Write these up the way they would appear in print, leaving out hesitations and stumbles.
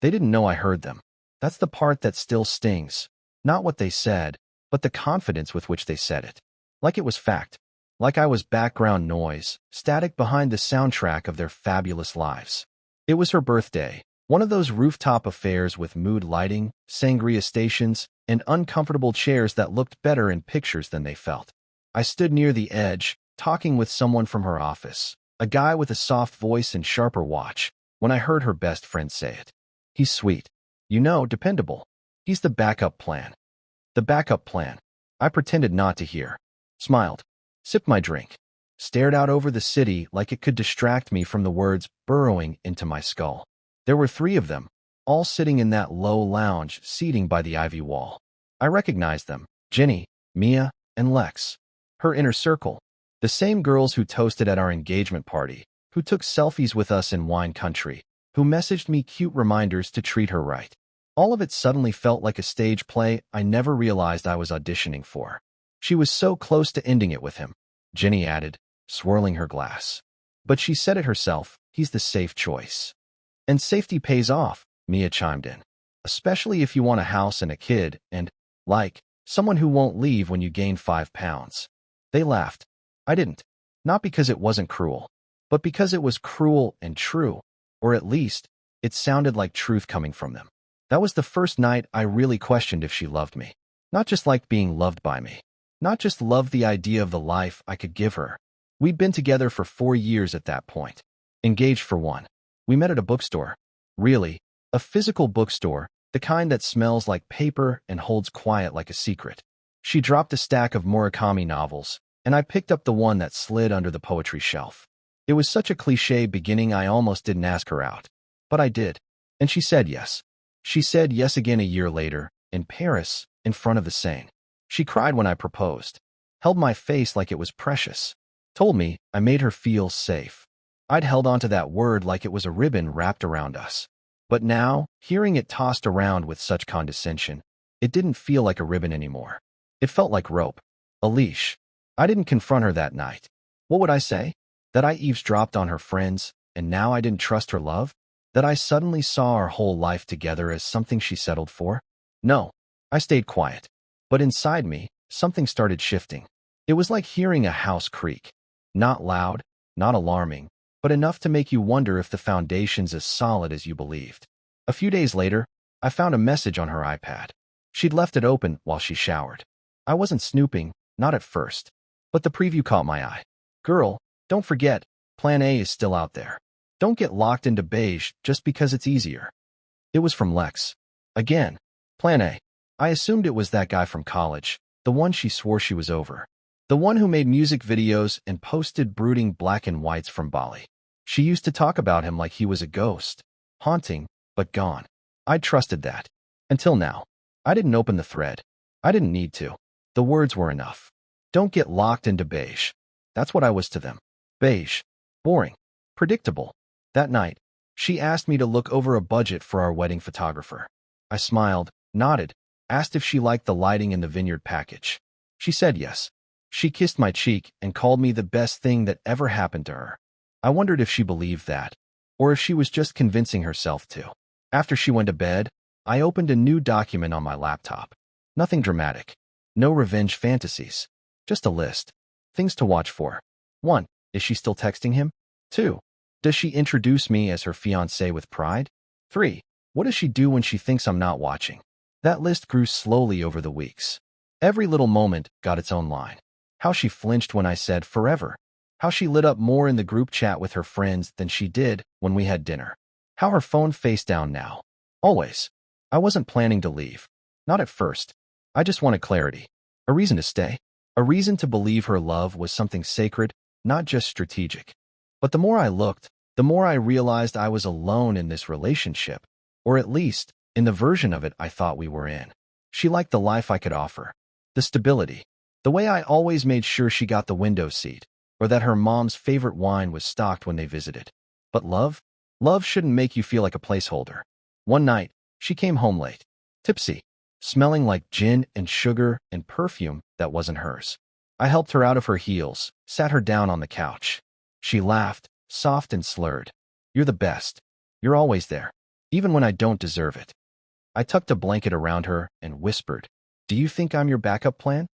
They didn't know I heard them. That's the part that still stings. Not what they said, but the confidence with which they said it. Like it was fact. Like I was background noise, static behind the soundtrack of their fabulous lives. It was her birthday, one of those rooftop affairs with mood lighting, sangria stations, and uncomfortable chairs that looked better in pictures than they felt. I stood near the edge, talking with someone from her office, a guy with a soft voice and sharper watch, when I heard her best friend say it. He's sweet. You know, dependable. He's the backup plan. The backup plan. I pretended not to hear. Smiled. Sipped my drink. Stared out over the city like it could distract me from the words burrowing into my skull. There were 3 of them, all sitting in that low lounge seating by the ivy wall. I recognized them. Ginny, Mia, and Lex. Her inner circle. The same girls who toasted at our engagement party, who took selfies with us in wine country, who messaged me cute reminders to treat her right. All of it suddenly felt like a stage play I never realized I was auditioning for. She was so close to ending it with him, Ginny added, swirling her glass. But she said it herself, he's the safe choice. And safety pays off, Mia chimed in. Especially if you want a house and a kid and, like, someone who won't leave when you gain 5 pounds. They laughed. I didn't. Not because it wasn't cruel, but because it was cruel and true, or at least, it sounded like truth coming from them. That was the first night I really questioned if she loved me. Not just liked being loved by me. Not just loved the idea of the life I could give her. We'd been together for 4 years at that point. Engaged for 1. We met at a bookstore. Really, a physical bookstore, the kind that smells like paper and holds quiet like a secret. She dropped a stack of Murakami novels, and I picked up the one that slid under the poetry shelf. It was such a cliché beginning I almost didn't ask her out. But I did. And she said yes. She said yes again a year later, in Paris, in front of the Seine. She cried when I proposed, held my face like it was precious, told me I made her feel safe. I'd held onto that word like it was a ribbon wrapped around us. But now, hearing it tossed around with such condescension, it didn't feel like a ribbon anymore. It felt like rope, a leash. I didn't confront her that night. What would I say? That I eavesdropped on her friends, and now I didn't trust her love? That I suddenly saw our whole life together as something she settled for? No, I stayed quiet. But inside me, something started shifting. It was like hearing a house creak. Not loud, not alarming, but enough to make you wonder if the foundation's as solid as you believed. A few days later, I found a message on her iPad. She'd left it open while she showered. I wasn't snooping, not at first. But the preview caught my eye. Girl, don't forget, Plan A is still out there. Don't get locked into beige just because it's easier. It was from Lex. Again, Plan A. I assumed it was that guy from college, the one she swore she was over. The one who made music videos and posted brooding black and whites from Bali. She used to talk about him like he was a ghost. Haunting, but gone. I'd trusted that. Until now. I didn't open the thread. I didn't need to. The words were enough. Don't get locked into beige. That's what I was to them. Beige. Boring. Predictable. That night, she asked me to look over a budget for our wedding photographer. I smiled, nodded, asked if she liked the lighting in the vineyard package. She said yes. She kissed my cheek and called me the best thing that ever happened to her. I wondered if she believed that, or if she was just convincing herself to. After she went to bed, I opened a new document on my laptop. Nothing dramatic. No revenge fantasies. Just a list. Things to watch for. 1. Is she still texting him? 2. Does she introduce me as her fiancé with pride? 3. What does she do when she thinks I'm not watching? That list grew slowly over the weeks. Every little moment got its own line. How she flinched when I said forever. How she lit up more in the group chat with her friends than she did when we had dinner. How her phone face down now. Always. I wasn't planning to leave. Not at first. I just wanted clarity. A reason to stay. A reason to believe her love was something sacred, not just strategic. But the more I looked, the more I realized I was alone in this relationship, or at least, in the version of it I thought we were in. She liked the life I could offer. The stability. The way I always made sure she got the window seat, or that her mom's favorite wine was stocked when they visited. But love? Love shouldn't make you feel like a placeholder. One night, she came home late, tipsy, smelling like gin and sugar and perfume that wasn't hers. I helped her out of her heels, sat her down on the couch. She laughed, soft and slurred. You're the best. You're always there. even when I don't deserve it. I tucked a blanket around her and whispered, "Do you think I'm your backup plan?"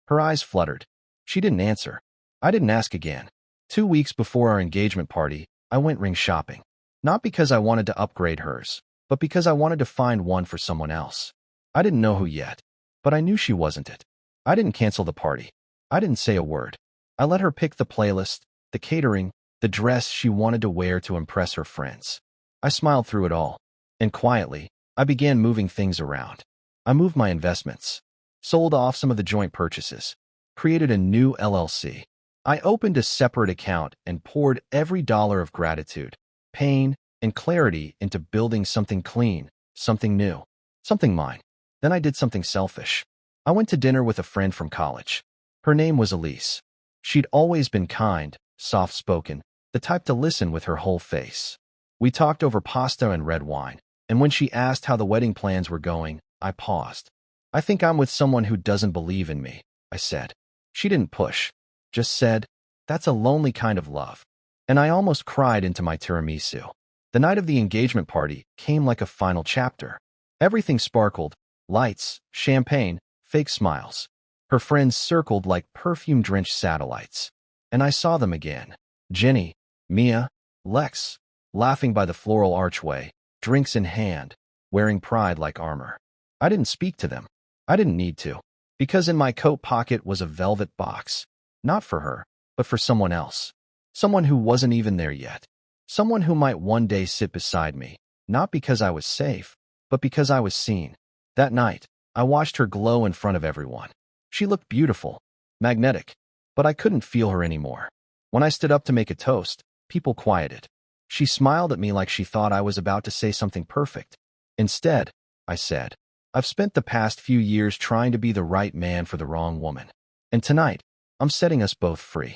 Her eyes fluttered. She didn't answer. I didn't ask again. 2 weeks before our engagement party, I went ring shopping. Not because I wanted to upgrade hers, but because I wanted to find one for someone else. I didn't know who yet, but I knew she wasn't it. I didn't cancel the party. I didn't say a word. I let her pick the playlist, the catering, the dress she wanted to wear to impress her friends. I smiled through it all, and quietly, I began moving things around. I moved my investments, sold off some of the joint purchases, created a new LLC. I opened a separate account and poured every dollar of gratitude, pain, and clarity into building something clean, something new, something mine. Then I did something selfish. I went to dinner with a friend from college. Her name was Elise. She'd always been kind, soft-spoken, the type to listen with her whole face. We talked over pasta and red wine, and when she asked how the wedding plans were going, I paused. "I think I'm with someone who doesn't believe in me," I said. She didn't push, just said, "That's a lonely kind of love." And I almost cried into my tiramisu. The night of the engagement party came like a final chapter. Everything sparkled, lights, champagne, fake smiles. Her friends circled like perfume-drenched satellites. And I saw them again. Jenny, Mia, Lex, laughing by the floral archway, drinks in hand, wearing pride like armor. I didn't speak to them. I didn't need to, because in my coat pocket was a velvet box. Not for her, but for someone else. Someone who wasn't even there yet. Someone who might one day sit beside me, not because I was safe, but because I was seen. That night, I watched her glow in front of everyone. She looked beautiful, magnetic, but I couldn't feel her anymore. When I stood up to make a toast, people quieted. She smiled at me like she thought I was about to say something perfect. Instead, I said, "I've spent the past few years trying to be the right man for the wrong woman. And tonight, I'm setting us both free."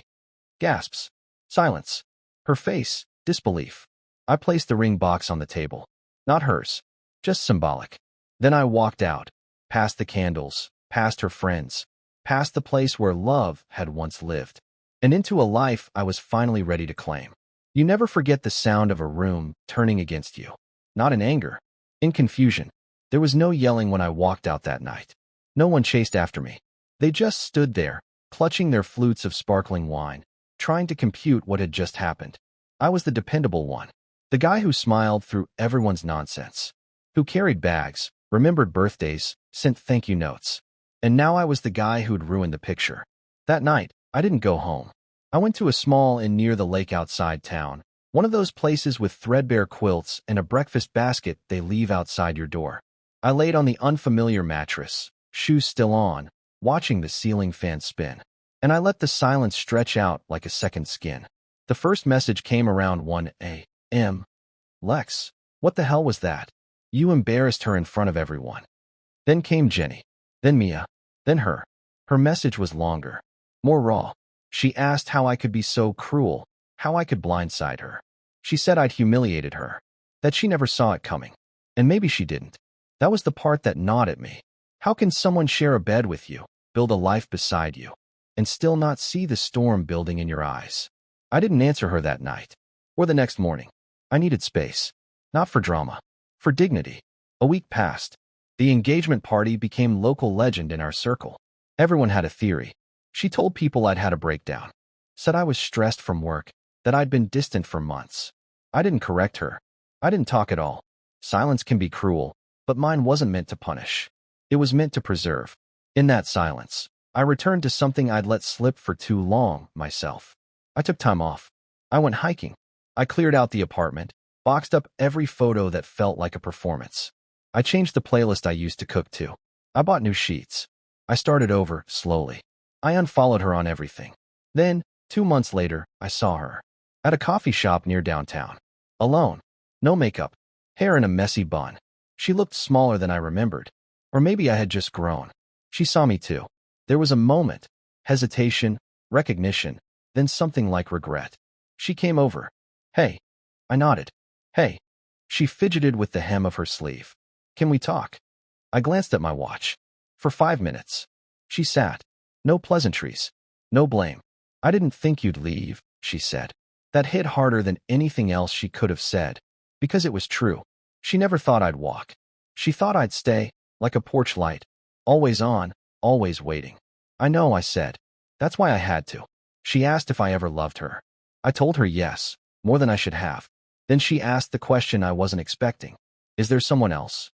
Gasps. Silence. Her face, disbelief. I placed the ring box on the table. Not hers. Just symbolic. Then I walked out, past the candles, past her friends, past the place where love had once lived, and into a life I was finally ready to claim. You never forget the sound of a room turning against you. Not in anger. In confusion. There was no yelling when I walked out that night. No one chased after me. They just stood there, clutching their flutes of sparkling wine, trying to compute what had just happened. I was the dependable one. The guy who smiled through everyone's nonsense. Who carried bags, remembered birthdays, sent thank you notes. And now I was the guy who'd ruined the picture. That night, I didn't go home. I went to a small inn near the lake outside town, one of those places with threadbare quilts and a breakfast basket they leave outside your door. I laid on the unfamiliar mattress, shoes still on, watching the ceiling fan spin. And I let the silence stretch out like a second skin. The first message came around 1 a.m. "Lex, what the hell was that? You embarrassed her in front of everyone." Then came Jenny. Then Mia. Then her. Her message was longer, more raw. She asked how I could be so cruel, how I could blindside her. She said I'd humiliated her, that she never saw it coming. And maybe she didn't. That was the part that gnawed at me. How can someone share a bed with you, build a life beside you, and still not see the storm building in your eyes? I didn't answer her that night, or the next morning. I needed space. Not for drama, for dignity. A week passed. The engagement party became local legend in our circle. Everyone had a theory. She told people I'd had a breakdown. Said I was stressed from work, that I'd been distant for months. I didn't correct her. I didn't talk at all. Silence can be cruel, but mine wasn't meant to punish. It was meant to preserve. In that silence, I returned to something I'd let slip for too long, myself. I took time off. I went hiking. I cleared out the apartment, boxed up every photo that felt like a performance. I changed the playlist I used to cook to. I bought new sheets. I started over, slowly. I unfollowed her on everything. Then, 2 months later, I saw her. At a coffee shop near downtown. Alone. No makeup. Hair in a messy bun. She looked smaller than I remembered. Or maybe I had just grown. She saw me too. There was a moment. Hesitation, recognition, then something like regret. She came over. "Hey." I nodded. "Hey." She fidgeted with the hem of her sleeve. "Can we talk?" I glanced at my watch. For 5 minutes. She sat. No pleasantries. No blame. "I didn't think you'd leave," she said. That hit harder than anything else she could have said, because it was true. She never thought I'd walk. She thought I'd stay, like a porch light, always on, always waiting. I know, I said. That's why I had to. She asked if I ever loved her. I told her yes, more than I should have. Then she asked the question I wasn't expecting. Is there someone else?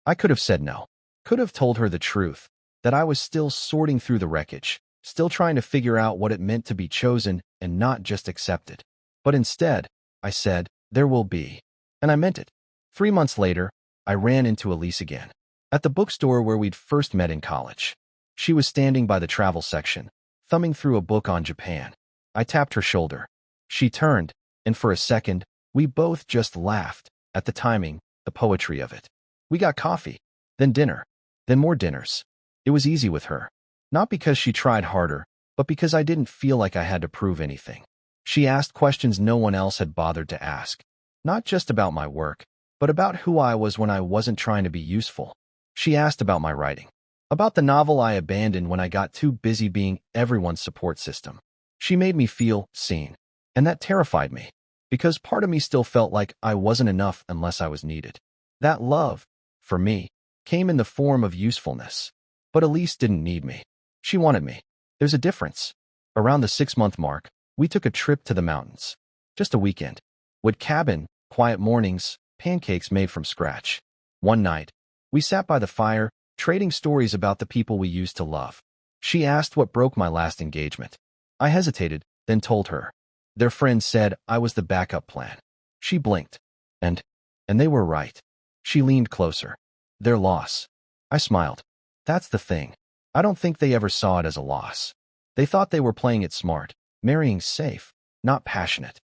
I could have said no. Could have told her the truth, that I was still sorting through the wreckage, still trying to figure out what it meant to be chosen and not just accepted. But instead, I said, there will be. And I meant it. 3 months later, I ran into Elise again. At the bookstore where we'd first met in college. She was standing by the travel section, thumbing through a book on Japan. I tapped her shoulder. She turned, and for a second, we both just laughed, at the timing, the poetry of it. We got coffee, then dinner, then more dinners. It was easy with her. Not because she tried harder, but because I didn't feel like I had to prove anything. She asked questions no one else had bothered to ask. Not just about my work, but about who I was when I wasn't trying to be useful. She asked about my writing. About the novel I abandoned when I got too busy being everyone's support system. She made me feel seen. And that terrified me, because part of me still felt like I wasn't enough unless I was needed. That love, for me, came in the form of usefulness. But Elise didn't need me. She wanted me. There's a difference. Around the 6-month mark, we took a trip to the mountains. Just a weekend. Wood cabin, quiet mornings, pancakes made from scratch. One night, we sat by the fire, trading stories about the people we used to love. She asked what broke my last engagement. I hesitated, then told her. Their friends said I was the backup plan. She blinked. And they were right. She leaned closer. Their loss. I smiled. That's the thing. I don't think they ever saw it as a loss. They thought they were playing it smart, marrying safe, not passionate.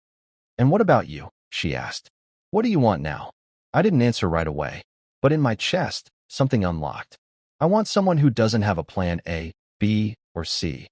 And what about you? She asked. What do you want now? I didn't answer right away, but in my chest, something unlocked. I want someone who doesn't have a plan A, B, or C.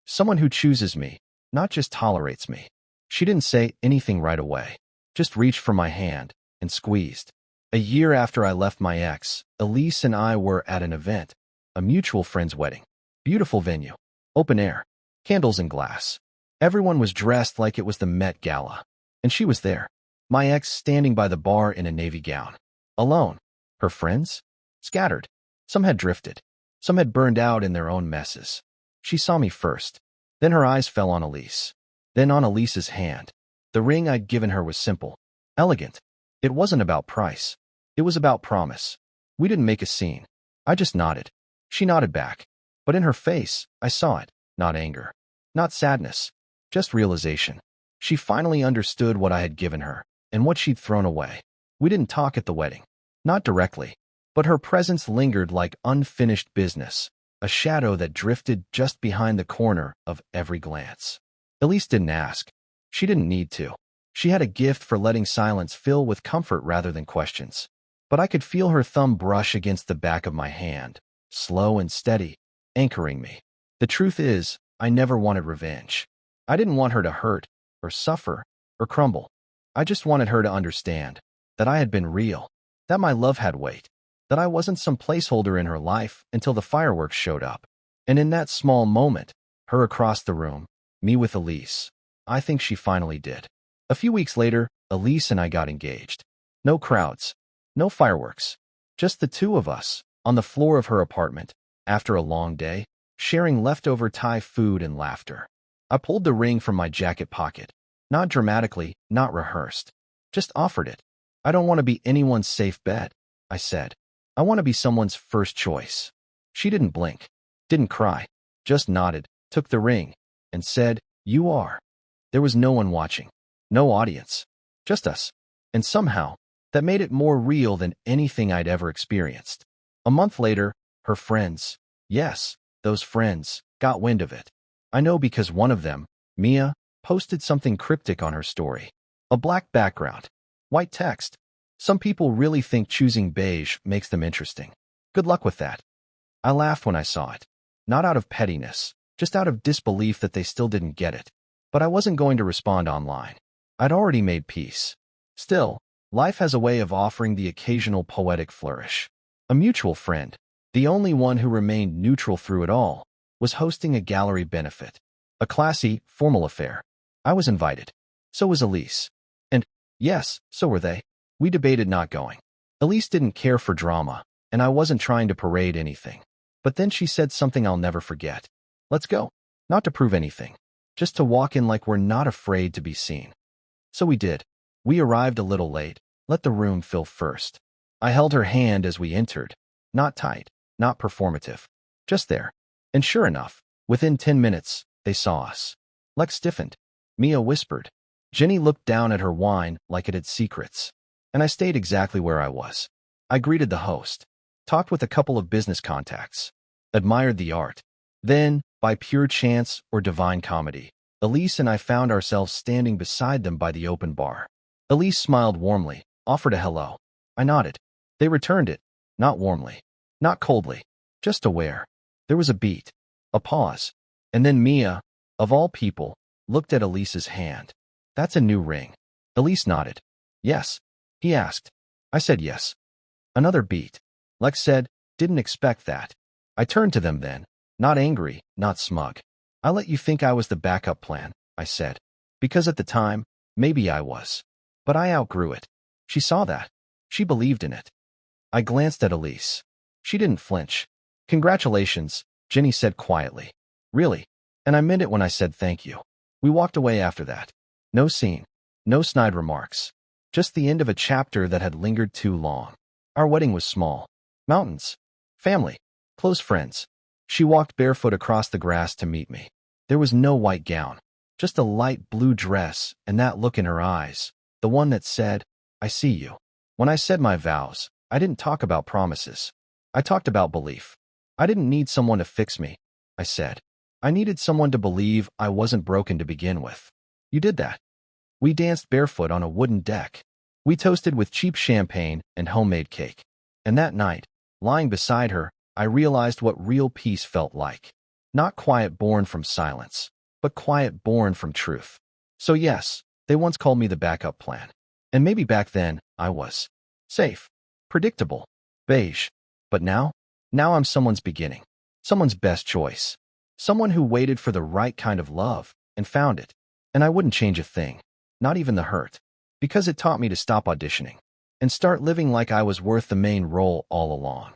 Someone who chooses me, not just tolerates me. She didn't say anything right away, just reached for my hand and squeezed. A year after I left my ex, Elise and I were at an event, a mutual friend's wedding. Beautiful venue, open air, candles and glass. Everyone was dressed like it was the Met Gala, and she was there. My ex standing by the bar in a navy gown. Alone. Her friends? Scattered. Some had drifted. Some had burned out in their own messes. She saw me first. Then her eyes fell on Elise. Then on Elise's hand. The ring I'd given her was simple, elegant. It wasn't about price. It was about promise. We didn't make a scene. I just nodded. She nodded back. But in her face, I saw it. Not anger. Not sadness. Just realization. She finally understood what I had given her, and what she'd thrown away. We didn't talk at the wedding. Not directly. But her presence lingered like unfinished business, a shadow that drifted just behind the corner of every glance. Elise didn't ask. She didn't need to. She had a gift for letting silence fill with comfort rather than questions. But I could feel her thumb brush against the back of my hand, slow and steady, anchoring me. The truth is, I never wanted revenge. I didn't want her to hurt, or suffer, or crumble. I just wanted her to understand that I had been real, that my love had weight, that I wasn't some placeholder in her life until the fireworks showed up. And in that small moment, her across the room, me with Elise, I think she finally did. A few weeks later, Elise and I got engaged. No crowds, no fireworks, just the two of us, on the floor of her apartment, after a long day, sharing leftover Thai food and laughter. I pulled the ring from my jacket pocket, not dramatically, not rehearsed, just offered it. I don't want to be anyone's safe bet, I said. I want to be someone's first choice. She didn't blink, didn't cry, just nodded, took the ring, and said, you are. There was no one watching, no audience, just us. And somehow, that made it more real than anything I'd ever experienced. A month later, her friends, yes, those friends, got wind of it. I know because one of them, Mia, posted something cryptic on her story. A black background, white text. Some people really think choosing beige makes them interesting. Good luck with that. I laughed when I saw it. Not out of pettiness, just out of disbelief that they still didn't get it. But I wasn't going to respond online. I'd already made peace. Still, life has a way of offering the occasional poetic flourish. A mutual friend, the only one who remained neutral through it all, was hosting a gallery benefit. A classy, formal affair. I was invited. So was Elise. And, yes, so were they. We debated not going. Elise didn't care for drama, and I wasn't trying to parade anything. But then she said something I'll never forget. Let's go. Not to prove anything. Just to walk in like we're not afraid to be seen. So we did. We arrived a little late. Let the room fill first. I held her hand as we entered. Not tight, not performative. Just there. And sure enough, within 10 minutes, they saw us. Lex stiffened. Mia whispered. Jenny looked down at her wine like it had secrets. And I stayed exactly where I was. I greeted the host. Talked with a couple of business contacts. Admired the art. Then, by pure chance or divine comedy, Elise and I found ourselves standing beside them by the open bar. Elise smiled warmly, offered a hello. I nodded. They returned it, not warmly, not coldly, just aware. There was a beat, a pause, and then Mia, of all people, looked at Elise's hand. That's a new ring. Elise nodded. Yes. He asked. I said yes. Another beat. Lex said, didn't expect that. I turned to them then, not angry, not smug. I let you think I was the backup plan, I said. Because at the time, maybe I was. But I outgrew it. She saw that. She believed in it. I glanced at Elise. She didn't flinch. Congratulations, Jenny said quietly. Really? And I meant it when I said thank you. We walked away after that. No scene. No snide remarks. Just the end of a chapter that had lingered too long. Our wedding was small. Mountains. Family. Close friends. She walked barefoot across the grass to meet me. There was no white gown. Just a light blue dress and that look in her eyes. The one that said, I see you. When I said my vows, I didn't talk about promises. I talked about belief. I didn't need someone to fix me, I said. I needed someone to believe I wasn't broken to begin with. You did that. We danced barefoot on a wooden deck. We toasted with cheap champagne and homemade cake. And that night, lying beside her, I realized what real peace felt like. Not quiet born from silence, but quiet born from truth. So yes, they once called me the backup plan. And maybe back then, I was safe, predictable, beige. But now I'm someone's beginning, someone's best choice, someone who waited for the right kind of love and found it. And I wouldn't change a thing, not even the hurt, because it taught me to stop auditioning and start living like I was worth the main role all along.